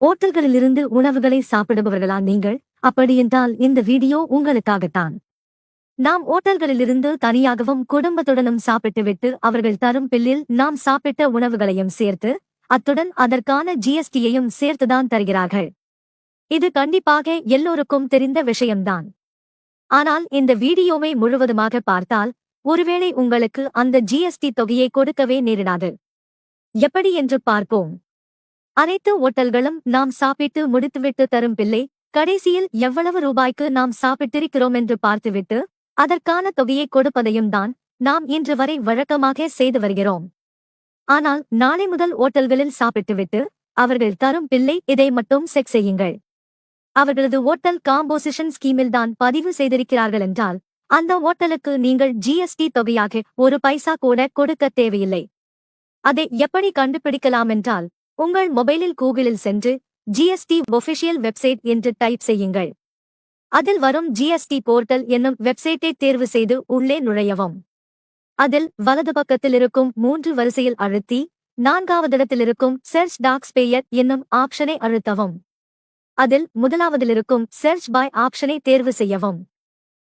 ஓட்டல்களிலிருந்து உணவுகளை சாப்பிடுபவர்களா நீங்கள்? அப்படியென்றால் இந்த வீடியோ உங்களுக்காகத்தான். நாம் ஓட்டல்களிலிருந்து தனியாகவும் குடும்பத்துடனும் சாப்பிட்டுவிட்டு அவர்கள் தரும் பில்லில் நாம் சாப்பிட்ட உணவுகளையும் சேர்த்து, அத்துடன் அதற்கான ஜிஎஸ்டியையும் சேர்த்துதான் தருகிறார்கள். இது கண்டிப்பாக எல்லோருக்கும் தெரிந்த விஷயம்தான். ஆனால் இந்த வீடியோவை முழுவதுமாக பார்த்தால், ஒருவேளை உங்களுக்கு அந்த ஜிஎஸ்டி தொகையை கொடுக்கவே நேரிடாது. எப்படி என்று பார்ப்போம். அனைத்து ஓட்டல்களும் நாம் சாப்பிட்டு முடித்துவிட்டு தரும் பில்லை கடைசியில் எவ்வளவு ரூபாய்க்கு நாம் சாப்பிட்டிருக்கிறோம் என்று பார்த்துவிட்டு அதற்கான தொகையை கொடுப்பதையும் தான் நாம் இன்று வரை வழக்கமாக செய்து வருகிறோம். ஆனால் நாளை முதல் ஓட்டல்களில் சாப்பிட்டுவிட்டு அவர்கள் தரும் பில்லை இதை மட்டும் செக் செய்யுங்கள். அவர்களது ஓட்டல் காம்போசிஷன் ஸ்கீமில் தான் பதிவு செய்திருக்கிறார்கள் என்றால் அந்த ஓட்டலுக்கு நீங்கள் ஜிஎஸ்டி தொகையாக ஒரு பைசா கூட கொடுக்க தேவையில்லை. அதை எப்படி கண்டுபிடிக்கலாம் என்றால், உங்கள் மொபைலில் கூகுளில் சென்று ஜிஎஸ்டி ஒஃபிஷியல் வெப்சைட் என்று டைப் செய்யுங்கள். அதில் வரும் ஜிஎஸ்டி போர்ட்டல் என்னும் வெப்சைட்டை தேர்வு செய்து உள்ளே நுழையவும். அதில் வலது பக்கத்தில் இருக்கும் 3 வரிசையில் அழுத்தி 4வதிடத்தில் இருக்கும் சர்ச் டாக்ஸ் பேயர் என்னும் ஆப்ஷனை அழுத்தவும். அதில் முதலாவதில் இருக்கும் சர்ச் பை ஆப்ஷனை தேர்வு செய்யவும்.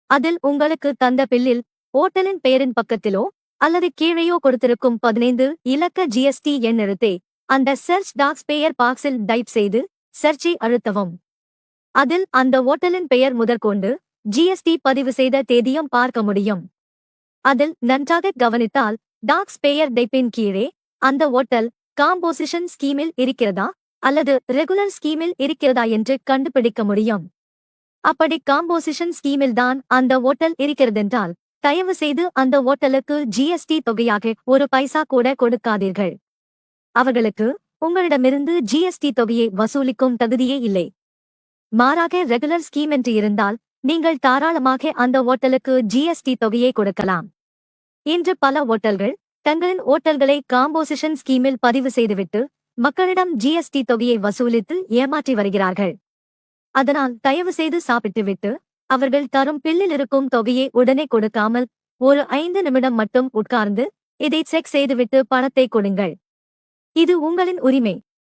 அதில் உங்களுக்கு தந்த பில்லில் ஓட்டலின் பெயரின் பக்கத்திலோ அல்லது கீழேயோ கொடுத்திருக்கும் 15 இலக்க ஜிஎஸ்டி எண் எழுத்தே அந்த சர்ச் டாக்ஸ் பேயர் பாக்ஸில் டைப் செய்து சர்ச்சை அழுத்தவும். அதில் அந்த ஓட்டலின் பெயர் முதற்கொண்டு ஜிஎஸ்டி பதிவு செய்த தேதியும் பார்க்க முடியும். அதில் நன்றாக கவனித்தால் டாக்ஸ் பேயர் டைப்பின் கீழே அந்த ஓட்டல் காம்போசிஷன் ஸ்கீமில் இருக்கிறதா அல்லது ரெகுலர் ஸ்கீமில் இருக்கிறதா என்று கண்டுபிடிக்க முடியும். அப்படி காம்போசிஷன் ஸ்கீமில் தான் அந்த ஓட்டல் இருக்கிறதென்றால் தயவு செய்து அந்த ஓட்டலுக்கு ஜிஎஸ்டி தொகையாக ஒரு பைசா கூட கொடுக்காதீர்கள். அவர்களுக்கு உங்களிடமிருந்து ஜிஎஸ்டி தொகையை வசூலிக்கும் தகுதியே இல்லை. மாறாக ரெகுலர் ஸ்கீம் என்று இருந்தால் நீங்கள் தாராளமாக அந்த ஓட்டலுக்கு ஜிஎஸ்டி தொகையை கொடுக்கலாம். இன்று பல ஓட்டல்கள் தங்களின் ஓட்டல்களை காம்போசிஷன் ஸ்கீமில் பதிவு செய்துவிட்டு மக்களிடம் ஜிஎஸ்டி தொகையை வசூலித்து ஏமாற்றி வருகிறார்கள். அதனால் தயவு செய்து சாப்பிட்டுவிட்டு அவர்கள் தரும் பில்லில் இருக்கும் தொகையை உடனே கொடுக்காமல் ஒரு 5 நிமிடம் மட்டும் உட்கார்ந்து இதை செக் செய்துவிட்டு பணத்தை கொடுங்கள். இது உங்களின் உரிமை.